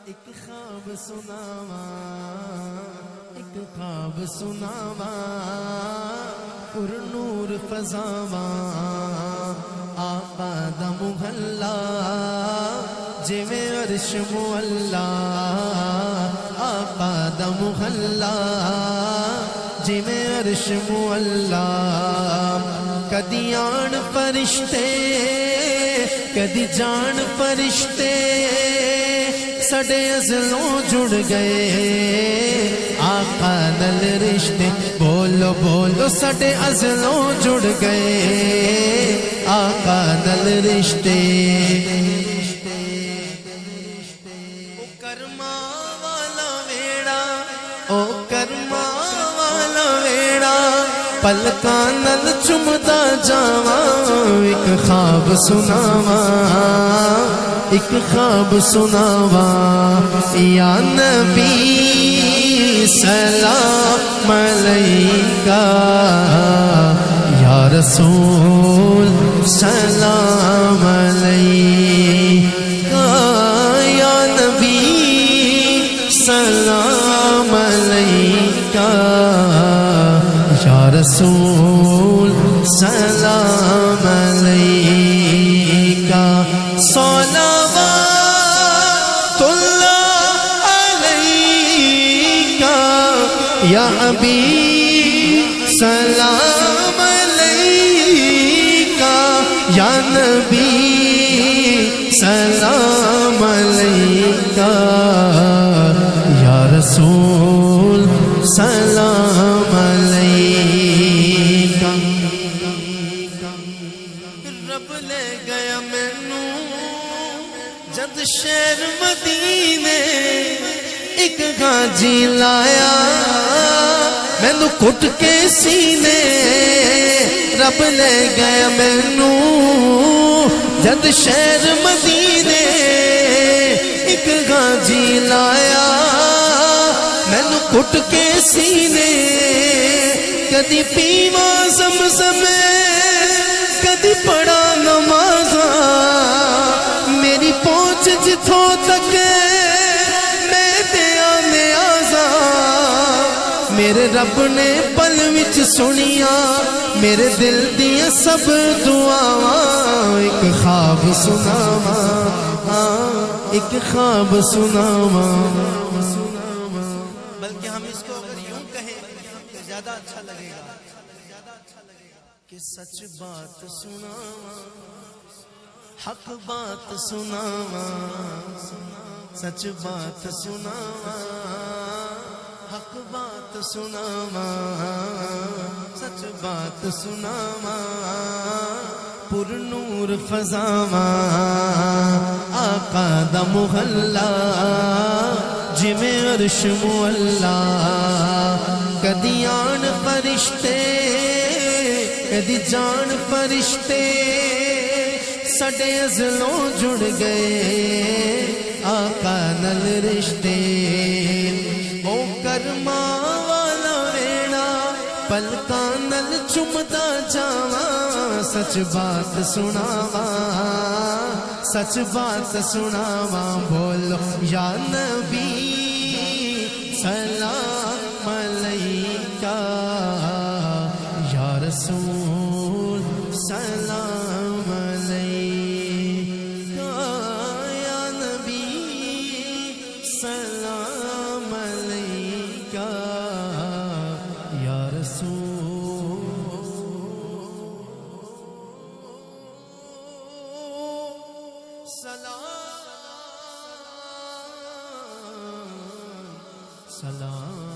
ایک خواب سناواں ایک خواب سناواں پر نور فضاواں آقا دا محلہ جویں عرش معلا آقا دا محلہ جویں عرش معلا کدی آن فرشتے کدی جان فرشتے سڈے ازلوں جڑ گئے آقا نال رشتے بولو بولو سڈے ازلوں جڑ گئے آقا نال رشتے او کرما والا ویڑا او کرما والا ویڑا پلکاں نال چمدا جاواں ایک خواب سناواں ایک خواب سناواں یا نبی سلام علیکہ یا رسول سلام علیکہ یا نبی سلام علیکہ یا رسول سلام علیکہ صلوات اللہ علیکہ یا حبیب سلام علیکہ یا نبی سلام علیکہ یا رسول سلام علیکہ رب لے گیا مینوں جد شہر مدینے ایک غازی لایا مینوں کٹ کے سینے رب لے گیا مینوں جد شہر مدینے ایک غازی لایا مینوں کٹ کے سینے کدی پیواں زمزم کدی پڑھا نمازاں میری پہنچ جتھوں تک میں دیا نیازاں میرے رب نے پل وچ سنیاں میرے دل دیاں سب دعاواں ایک خواب سناواں ایک خواب سناواں بلکہ ہم اس کو اگر یوں کہیں تو زیادہ اچھا لگے گا کہ سچ بات سناواں حق بات سناواں سچ بات سناواں حق بات سناواں سچ بات سناواں پر نور فضاواں آقا دا محلہ جویں عرش معلا کدی آن فرشتے کدی جان فرشتے سڈے ازلوں جڑ گئے آقا نال رشتے او کرما والا ویڑا پلکاں نال چمدا جاواں سچ بات سناواں سچ بات سناواں بولو یا نبی سلام علیکہ یا رسول سلام علیکہ یا نبی سلام علیکہ یا رسول سلام